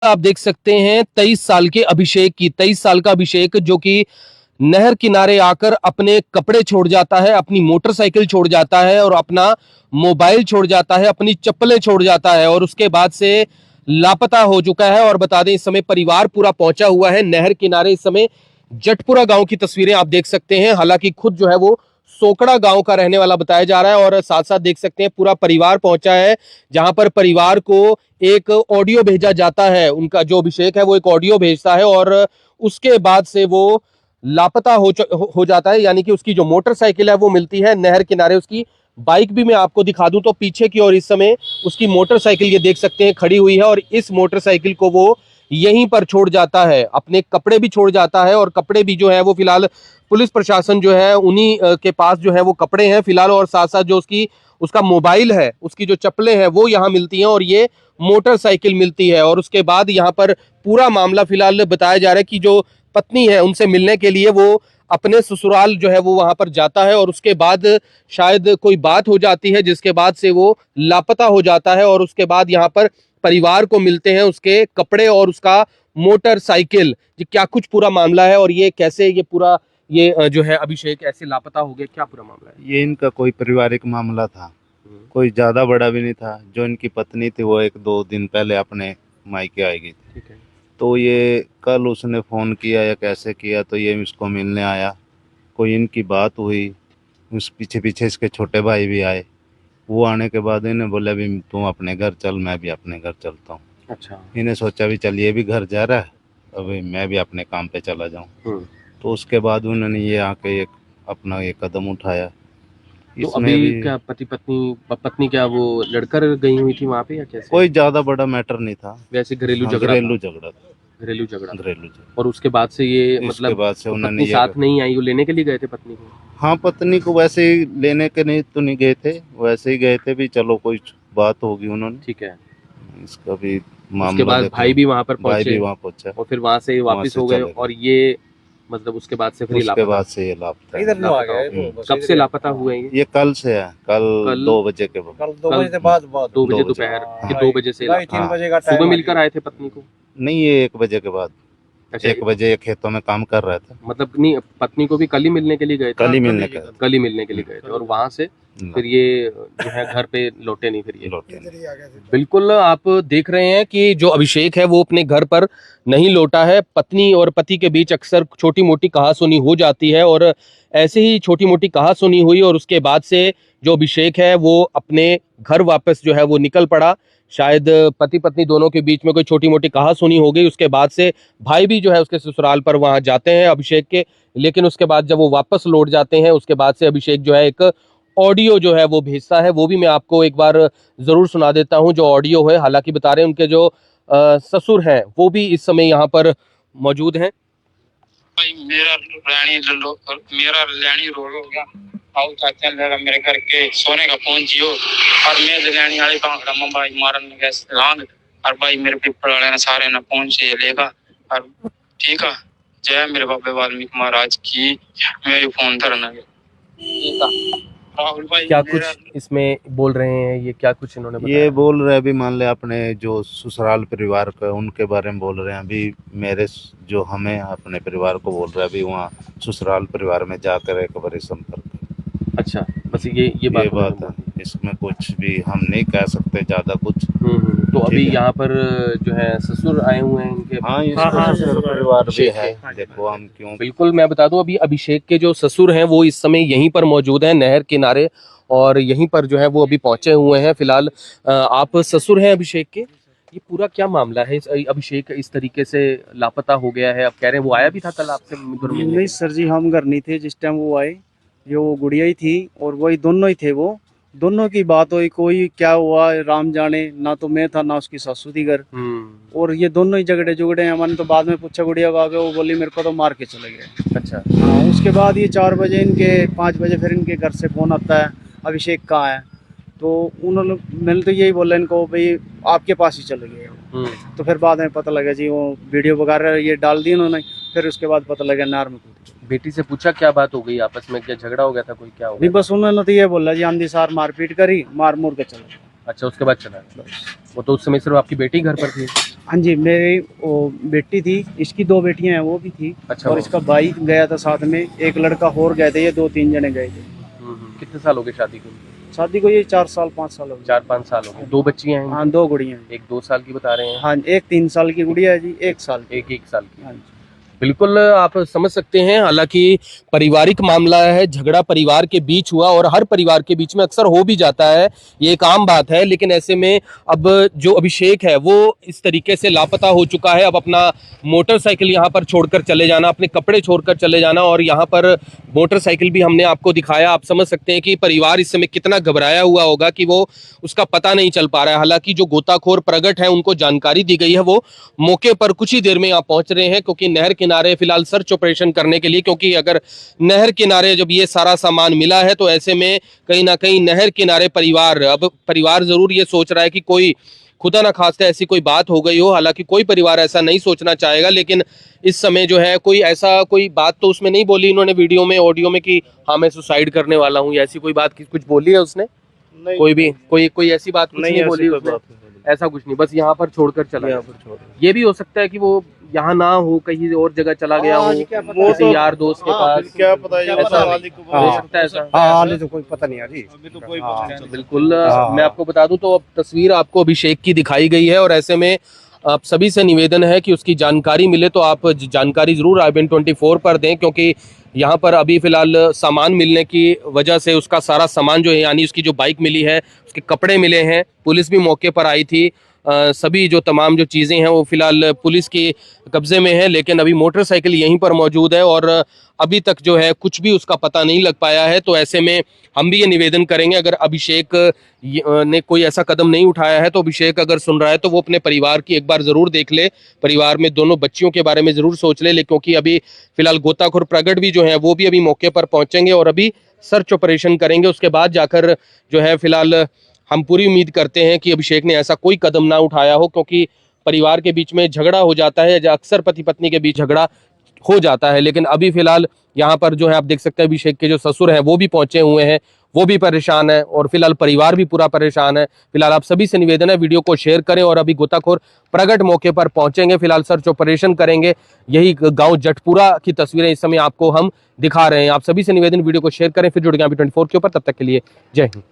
आप देख सकते हैं 23 साल के अभिषेक की 23 साल का अभिषेक जो कि नहर किनारे आकर अपने कपड़े छोड़ जाता है, अपनी मोटरसाइकिल छोड़ जाता है और अपना मोबाइल छोड़ जाता है, अपनी चप्पलें छोड़ जाता है और उसके बाद से लापता हो चुका है। और बता दें इस समय परिवार पूरा पहुंचा हुआ है नहर किनारे। इस समय जटपुरा गांव की तस्वीरें आप देख सकते हैं। हालांकि खुद जो है वो सोकड़ा गांव का रहने वाला बताया जा रहा है और साथ साथ देख सकते हैं पूरा परिवार पहुंचा है, जहां पर परिवार को एक ऑडियो भेजा जाता है। उनका जो अभिषेक है वो एक ऑडियो भेजता है और उसके बाद से वो लापता हो जाता है। यानी कि उसकी जो मोटरसाइकिल है वो मिलती है नहर किनारे। उसकी बाइक भी मैं आपको दिखा दूं तो पीछे की ओर इस समय उसकी मोटरसाइकिल ये देख सकते हैं खड़ी हुई है और इस मोटरसाइकिल को वो यहीं पर छोड़ जाता है, अपने कपड़े भी छोड़ जाता है। और कपड़े भी जो है वो फिलहाल पुलिस प्रशासन जो है उन्हीं के पास जो है वो कपड़े हैं फिलहाल। और साथ साथ जो उसका मोबाइल है, उसकी जो चप्पलें हैं वो यहाँ मिलती हैं और ये मोटरसाइकिल मिलती है। और उसके बाद यहाँ पर पूरा मामला फिलहाल बताया जा रहा है कि जो पत्नी है उनसे मिलने के लिए वो अपने ससुराल जो है वो वहां पर जाता है और उसके बाद शायद कोई बात हो जाती है जिसके बाद से वो लापता हो जाता है। और उसके बाद यहाँ पर परिवार को मिलते हैं उसके कपड़े और उसका मोटरसाइकिल। ये क्या कुछ पूरा मामला है और ये कैसे ये पूरा ये जो है अभिषेक ऐसे लापता हो गया, क्या पूरा मामला है? ये इनका कोई पारिवारिक मामला था, कोई ज्यादा बड़ा भी नहीं था। जो इनकी पत्नी थी वो 1-2 दिन पहले अपने मायके आई गई थी। ठीक है। तो ये कल उसने फोन किया या कैसे किया तो ये इसको मिलने आया, कोई इनकी बात हुई। उस पीछे पीछे इसके छोटे भाई भी आए। वो आने के बाद इन्हें बोला भी तुम अपने घर चल, मैं भी अपने घर चलता हूँ। अच्छा। इन्हें सोचा भी चल ये भी घर जा रहा है, अभी मैं भी अपने काम पे चला जाऊँ। तो उसके बाद उन्होंने ये आके एक अपना ये कदम उठाया। तो अभी क्या पति पत्नी क्या वो लड़कर गई हुई थी वहां पे या कैसे? कोई ज्यादा बड़ा मैटर नहीं था, वैसे घरेलू हाँ, झगड़ा घरेलू झगड़ा था। घरेलू झगड़ा। घरेलू झगड़ा। और उसके बाद से ये इसके मतलब बाद से तो उन्होंने पत्नी साथ नहीं आई, वो लेने के लिए गए थे पत्नी को? हाँ, पत्नी को वैसे ही लेने के नहीं तो नहीं गए थे, वैसे ही गए थे भी चलो कोई बात होगी उन्होंने। ठीक है। इसका भी उसके मामला बाद देखो। भाई भी वहां पर भाई भी पहुंचे वहाँ पहुंचा और फिर वहां से वापस हो गए और ये मतलब उसके बाद से फिर ये उसके लापता। बाद से ये लापता है। इधर नो आ गया कब से लापता हुए हैं ये कल से है, कल 2 बजे के बाद। कल 2 बजे के बाद 2 बजे 2 बजे। दोपहर के हाँ। 2 बजे से ढाई 3 बजे का टाइम सुबह मिलकर आए थे पत्नी को? नहीं, ये 1 बजे के बाद। अच्छा, 1 बजे ये खेतों में काम कर रहा था। मतलब नहीं पत्नी को भी कल ही मिलने के लिए गए थे? कल ही मिलने का कल ही मिलने के लिए गए थे और वहां से फिर ये जो है घर पे लौटे नहीं फिर ये लौटे। बिल्कुल आप देख रहे हैं कि जो अभिषेक है वो अपने घर पर नहीं लौटा है। पत्नी और पति के बीच अक्सर छोटी मोटी कहासुनी हो जाती है और ऐसे ही छोटी मोटी कहासुनी हुई और उसके बाद से जो अभिषेक है वो अपने घर वापस जो है वो निकल पड़ा। शायद पति पत्नी दोनों के बीच में कोई छोटी मोटी कहासुनी हो गई। उसके बाद से भाई भी जो है उसके ससुराल पर वहां जाते हैं अभिषेक के, लेकिन उसके बाद जब वो वापस लौट जाते हैं उसके बाद से अभिषेक जो है एक ऑडियो जो है वो भेजता है। वो भी मैं आपको एक बार जरूर सुना देता हूं जो ऑडियो है। हालांकि बता रहे हैं उनके जो ससुर हैं वो भी इस समय यहाँ पर मौजूद हैं। मेरा लैनी रोल हो गया आओ चाचा लगा मेरे घर के सोने का फोन जियो और मैं लैनी वाले बांगड़ा मोबाइल मारन में गैस लांग और भाई मेरे पिपल वाले ने सारे ना फोन से लेगा और ठीक है। जय मेरे बाबे वाल्मीकि महाराज की। मेरी फोन धरना ठीक है। राहुल भाई क्या कुछ इसमें बोल रहे हैं, ये क्या कुछ इन्होंने बताया? ये बोल रहे हैं अभी मान ले अपने जो ससुराल परिवार का उनके बारे में बोल रहे हैं। अभी मेरे जो हमें अपने परिवार को बोल रहे हैं अभी वहाँ ससुराल परिवार में जाकर एक बार संपर्क। अच्छा, बस ये बात है, इसमें कुछ भी हम नहीं कह सकते ज्यादा कुछ। तो अभी यहाँ पर जो है ससुर आए हुए हैं इनके? हाँ, ससुर परिवार भी है। देखो हम क्यों। बिल्कुल मैं बता दूं अभी अभिषेक के जो ससुर हैं वो इस समय यहीं पर मौजूद हैं नहर किनारे और यहीं पर जो है वो अभी पहुंचे हुए हैं फिलहाल। आप ससुर हैं अभिषेक के, ये पूरा क्या मामला है? अभिषेक इस तरीके से लापता हो गया है, अब कह रहे हैं वो आया भी था कल आपसे मिलने? नहीं सर जी, हम घर नहीं थे जिस टाइम वो आए। जो वो गुड़िया ही थी और वही दोनों ही थे। वो दोनों की बात हुई, कोई क्या हुआ राम जाने, ना तो मैं था ना उसकी सासू थी घर। और ये दोनों ही झगड़े हैं। मैंने तो बाद में पूछा गुड़िया को आके, वो बोली मेरे को तो मार के चले गए। अच्छा। हाँ, उसके बाद ये 4 बजे इनके 5 बजे फिर इनके घर से फोन आता है अभिषेक कहाँ है। तो उन्होंने मैंने तो यही बोला इनको भाई आपके पास ही चले गए। तो फिर बाद में पता लगा जी वो वीडियो वगैरह ये डाल दी उन्होंने। फिर उसके बाद पता लगा नार में कूद गए। बेटी से पूछा क्या बात हो गई आपस में, क्या झगड़ा हो गया था कोई, क्या हो नहीं गया? बस उन्होंने तो ये बोला जी आंधी सार मारपीट करी, मार मुर के चले। अच्छा, उसके बाद चला गया। वो तो उस समय सिर्फ आपकी बेटी घर पर थी। हाँ जी, मेरी वो बेटी थी, इसकी 2 बेटियां हैं, वो भी थी। अच्छा, और वो- इसका भाई गया था साथ में, एक लड़का और गए थे, ये 2-3 जने गए थे। कितने साल हो गए शादी को? शादी को ये 4 साल 5 साल हो गए। 4-5 साल हो गए। 2 बच्चियां हैं? हाँ, 2 गुड़ियां हैं। एक 2 साल की बता रहे हैं, हाँ, एक 3 साल की गुड़िया है जी, 1 साल की। एक 1 साल की। हाँ जी। बिल्कुल आप समझ सकते हैं, हालांकि पारिवारिक मामला है, झगड़ा परिवार के बीच हुआ और हर परिवार के बीच में अक्सर हो भी जाता है, ये एक आम बात है। लेकिन ऐसे में अब जो अभिषेक है वो इस तरीके से लापता हो चुका है। अब अपना मोटरसाइकिल यहाँ पर छोड़कर चले जाना, अपने कपड़े छोड़कर चले जाना, और यहाँ पर मोटरसाइकिल भी हमने आपको दिखाया। आप समझ सकते हैं कि परिवार इस समय कितना घबराया हुआ होगा कि वो उसका पता नहीं चल पा रहा है। हालांकि जो गोताखोर प्रगट है उनको जानकारी दी गई है, वो मौके पर कुछ ही देर में यहाँ पहुंच रहे हैं, क्योंकि नहर किनारे फिलहाल सर्च ऑपरेशन करने के लिए, क्योंकि अगर नहर किनारे जब ये सारा सामान मिला है तो ऐसे में कहीं ना कहीं नहर किनारे परिवार जरूर ये सोच रहा है कि कोई खुदा ना खास्ता ऐसी कोई बात हो गई हो। हालांकि कोई परिवार ऐसा नहीं सोचना चाहेगा, लेकिन इस समय जो है कोई बात तो उसमें नहीं बोली इन्होंने वीडियो में, ऑडियो में, कि हाँ मैं सुसाइड करने वाला हूँ या ऐसी कोई बात कुछ बोली है उसने? कोई ऐसी बात कुछ नहीं बोली उसने, ऐसा कुछ नहीं, बस यहाँ पर छोड़कर चला गया। ये भी हो सकता है कि वो यहाँ ना हो, कहीं और जगह चला गया हो, किसी यार दोस्त के पास, क्या पता, ऐसा हो सकता है ऐसा। हाँ, तो कोई पता नहीं अभी। बिल्कुल मैं आपको बता दूं तो अब तस्वीर आपको अभिषेक की दिखाई गई है, और ऐसे में आप सभी से निवेदन है कि उसकी जानकारी मिले तो आप जानकारी जरूर IBN24 पर दें, क्योंकि यहाँ पर अभी फिलहाल सामान मिलने की वजह से उसका सारा सामान जो है, यानी उसकी जो बाइक मिली है, उसके कपड़े मिले हैं, पुलिस भी मौके पर आई थी, सभी जो तमाम जो चीज़ें हैं वो फिलहाल पुलिस के कब्जे में है, लेकिन अभी मोटरसाइकिल यहीं पर मौजूद है और अभी तक जो है कुछ भी उसका पता नहीं लग पाया है। तो ऐसे में हम भी ये निवेदन करेंगे, अगर अभिषेक ने कोई ऐसा कदम नहीं उठाया है तो अभिषेक अगर सुन रहा है तो वो अपने परिवार की एक बार जरूर देख ले, परिवार में दोनों बच्चियों के बारे में जरूर सोच ले, क्योंकि अभी फिलहाल गोताखोर प्रगट भी जो है वो भी अभी मौके पर पहुंचेंगे और अभी सर्च ऑपरेशन करेंगे। उसके बाद जाकर जो है फिलहाल हम पूरी उम्मीद करते हैं कि अभिषेक ने ऐसा कोई कदम ना उठाया हो, क्योंकि परिवार के बीच में झगड़ा हो जाता है, अक्सर पति पत्नी के बीच झगड़ा हो जाता है। लेकिन अभी फिलहाल यहाँ पर जो है आप देख सकते हैं अभिषेक के जो ससुर हैं वो भी पहुंचे हुए हैं, वो भी परेशान है और फिलहाल परिवार भी पूरा परेशान है। फिलहाल आप सभी से निवेदन है वीडियो को शेयर करें, और अभी गोताखोर प्रगट मौके पर पहुंचेंगे, फिलहाल सर्च ऑपरेशन करेंगे। यही गांव जटपुरा की तस्वीरें इस समय आपको हम दिखा रहे हैं। आप सभी से निवेदन वीडियो को शेयर करें, फिर जुड़ गए IBN24 के ऊपर। तब तक के लिए जय हिंद।